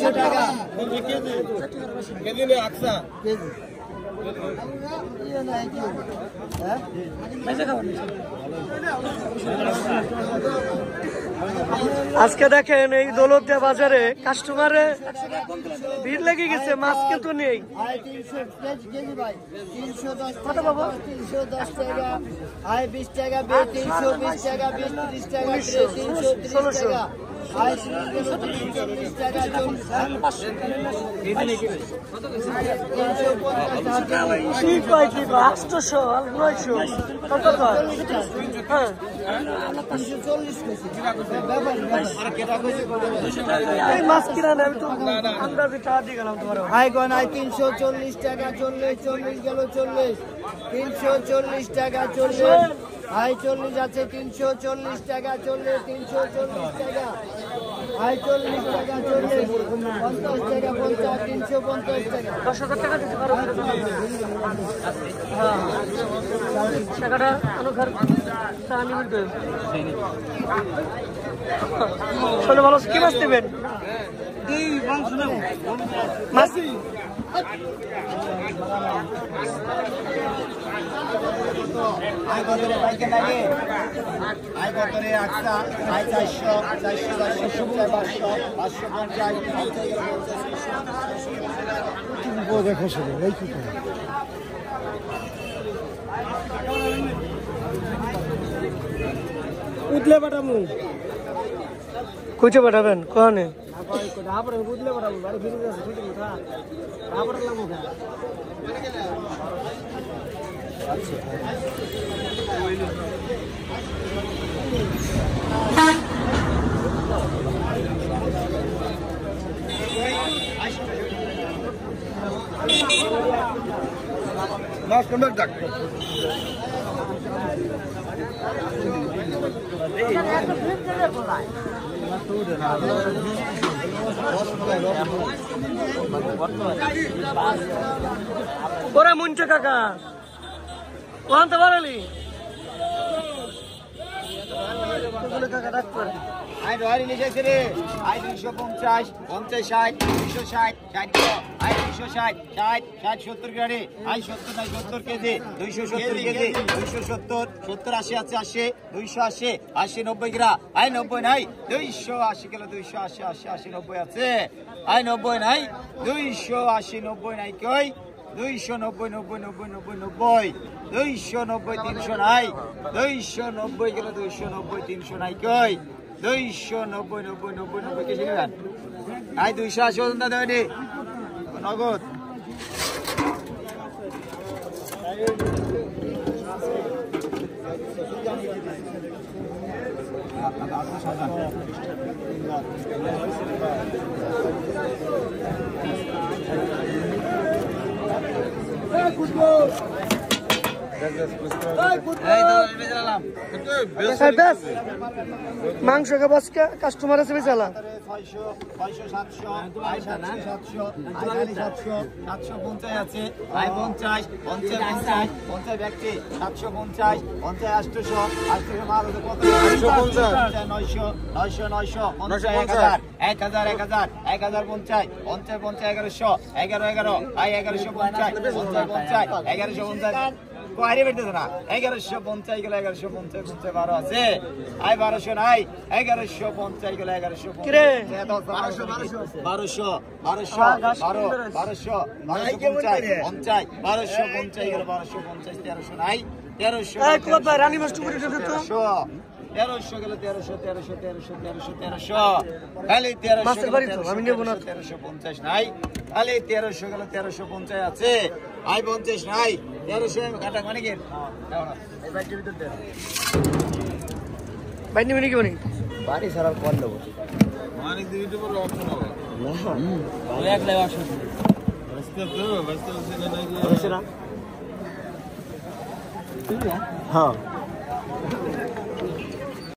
300 টাকা কেজি নে আকসা কেজি আজকে দেখেন এই দৌলতদিয়া বাজারে কাস্টমারে ভিড় লেগে গেছে, মাছ কিন্তু নেই। কত পাবো? 310 টাকা, 20 টাকা, 320 টাকা, 30 টাকা, 330 টাকা, 340 টাকা, 800 আর 900 কত হয়? হ্যাঁ এই মাছ কিনা নেই, আমি তো আন্দাজে টাকা দিয়ে গেলাম তোমার। আইগন 340 টাকা, 40 গেল 40, 340 টাকা 40, 40 আছে 340 টাকা 40, 340 টাকা, 40 টাকা 40, 50 টাকা 50, 350 টাকা। 10,000 টাকা দিতে পারো? হ্যাঁ টাকাটা অনুঘর আমি বলতে শোনো ভালো কি মাছ দেবেন? মাছ উঠলে পাঠাবো, কুচে পাঠাবেন কোনে? উঠলে পাঠাবো, বাড়ি ফিরে ওরে মুঞ্চে কাকা ওখান তো বাড়ালি কাকা ডাক্তার আই ধরে নিয়েছে রে, 250, 50, 60, 260, 60, 260, 60, 70 গাড়ি, 70 কেজি, 270 কেজি, 270, 70, 80 আছে 80, 280, 80, 90 গ্রা, 90 নাই, 280 কিলো, 280, 80, 80, 90 আছে, 90 নাই, 280, 90 নাই কই, 290, 90, 90, 90, 90, 290, 300 নাই, 290 কিলো, 290, 300 নাই কই, 290, 90, 90, 90 কেজি নেবেন। 280 ওজন দা দেবেন নগদ। মাংস কাস্টমার আছে বেচালা 750 আছে, 50, 50, 50 ব্যক্তি, 750, 50, 800, 800 মাল হতো কত? 950, 900, 900, 900, 1000, 1000, 1000, 1050, 50, 50, 1100, 11, 11, 1150, 50, 50, 1150 বাইরে বেরোতে না, 1150 গেল, 1150, 12 আছে, 1200 নাই, 1150 গেল, 1150, 1200, 1200, 1250 গেল, 1250, 1300 নাই, 1300 রানী মাস্টার করে দিতে তো 1300 গেল, 1300, 1300, 1300, 1300, 1300 খালি 1300 মাস্টার বাড়ি তো আমি নেব না, 1350 নাই, খালি 1300 গেল, 1350 আছে, 50 নাই, 1300 কাটা মানে কি বাইরে নিবি কি মানে বাড়ি সারা কর দেবো মানিক দিতে বড় অপশন হবে না এক লাখ 800 রাস্তা তো রাস্তা হ্যাঁ